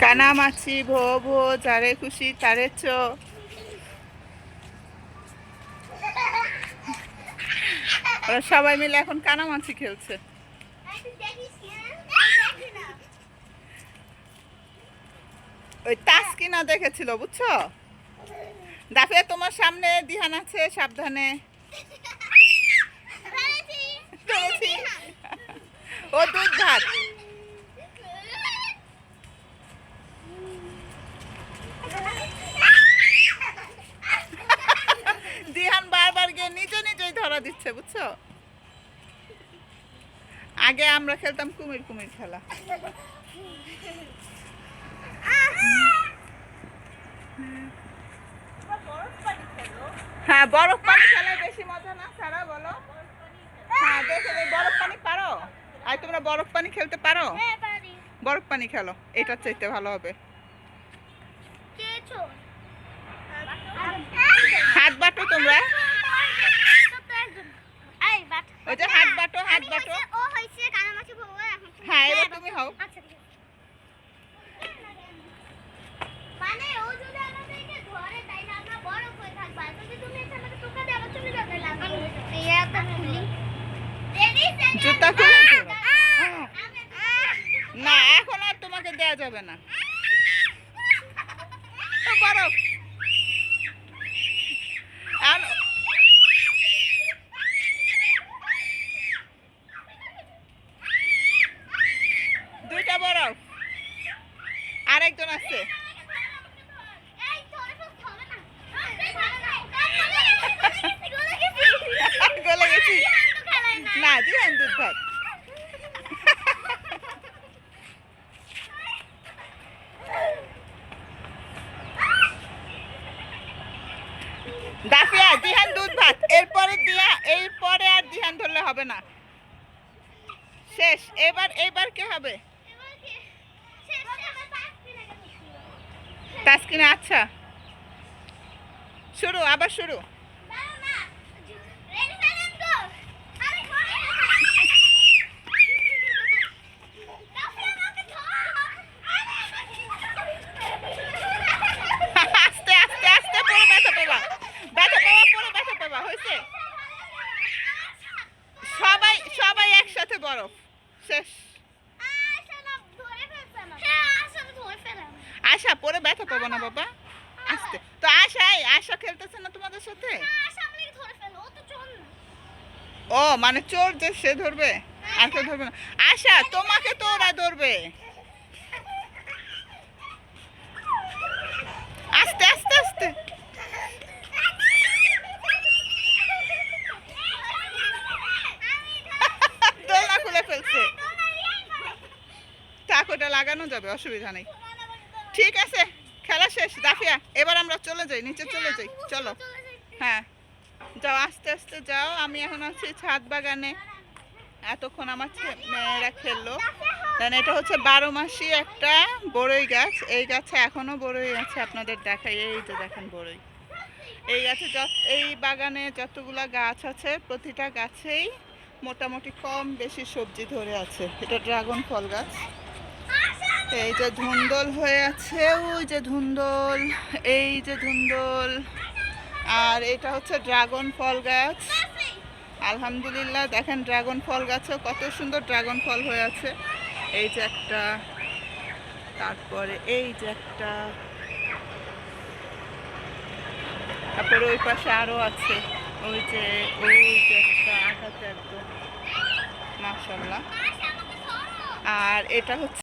কানামাছি ভো ভো, যারে খুশি তারে চো। ওরা সবাই মিলে এখন কানামাছি খেলছে। ওই তাসকিনা দেখেছিল, বুঝছো? দাফিয়া তোমার সামনে দিহান আছে, সাবধানে। ও দুধ ভাত। দিহান বারবার গিয়ে নিজেই ধরা দিচ্ছে, বুঝছো? আগে আমরা খেলতাম কুমির কুমির খেলা। হ্যাঁ, বরফ পানি খেলায় বেশি মজা না সারা, বলো? হ্যাঁ, দেখো বরফ পানি পারো? আর তোমরা বরফ পানি খেলতে পারো? বরফ পানি খেলো, এটার চাইতে ভালো হবে। হাত বাটো তোমরা, ওই যে হাত বাটো, হাত বাটো। হ্যাঁ, এবার তুমি হও। জুতা খুলে না, এখন আর তোমাকে দেয়া যাবে না। বরফ দুইটা বরফ, আরেকজন আছে। গলে গেছি না, দিহান দুধ ভাত। দাফিয়া দিহান দুধ ভাত, এরপরে আর দিহান ধরলে হবে না, শেষ। এবার কে হবে? তাসকিনা। আচ্ছা, শুরু, আবার শুরু। আস্তে আস্তে আস্তে, পরে ব্যথা পাবা, পরে ব্যথা পাবা। হয়েছে? সবাই একসাথে বরফ, শেষ। আশা, পরে ব্যথা পাবো না বাবা, আস্তে। তো আশা খেলতেছে না তোমাদের সাথে? ও মানে চোর যে সে ধরবে, আর কেউ ধরবে না। আশা, তোমাকে তো ওরা ধরবে। আস্তে আস্তে আস্তে। দোলনা খুলে ফেলছে, টাকোটা লাগানো যাবে, অসুবিধা নেই। ঠিক আছে, খেলা শেষ। দাফিয়া, এবার আমরা চলে যাই, নিচে চলে যাই, চলো। হ্যাঁ যাও, আস্তে আস্তে যাও। আমি এখন আছি ছাদ বাগানে। এতক্ষণ আমার মেয়েরা খেললো। দেন এটা হচ্ছে 12 মাসি একটা বড়ই গাছ। এই গাছে এখনো বড়ই আছে, আপনাদের দেখাই। এই যে দেখেন বড়ই। এই গাছে এই বাগানে যতগুলা গাছ আছে, প্রতিটা গাছেই মোটামুটি কম বেশি সবজি ধরে আছে। এটা ড্রাগন ফল গাছ। এই যে ধুন্দল হয়ে আছে, ওই যে ধুন্দল, এই যে ধুন্দল। আর এটা হচ্ছে ড্রাগন ফল গাছ। আলহামদুলিল্লাহ, দেখেন ড্রাগন ফল গাছেও কত সুন্দর ড্রাগন ফল হয়ে আছে। এই যে একটা, তারপরে এই যে একটা, তারপরে ওই পাশে আরো আছে। ওই যে একটা আগাতে একদম, মাশাআল্লাহ। আর এটা হচ্ছে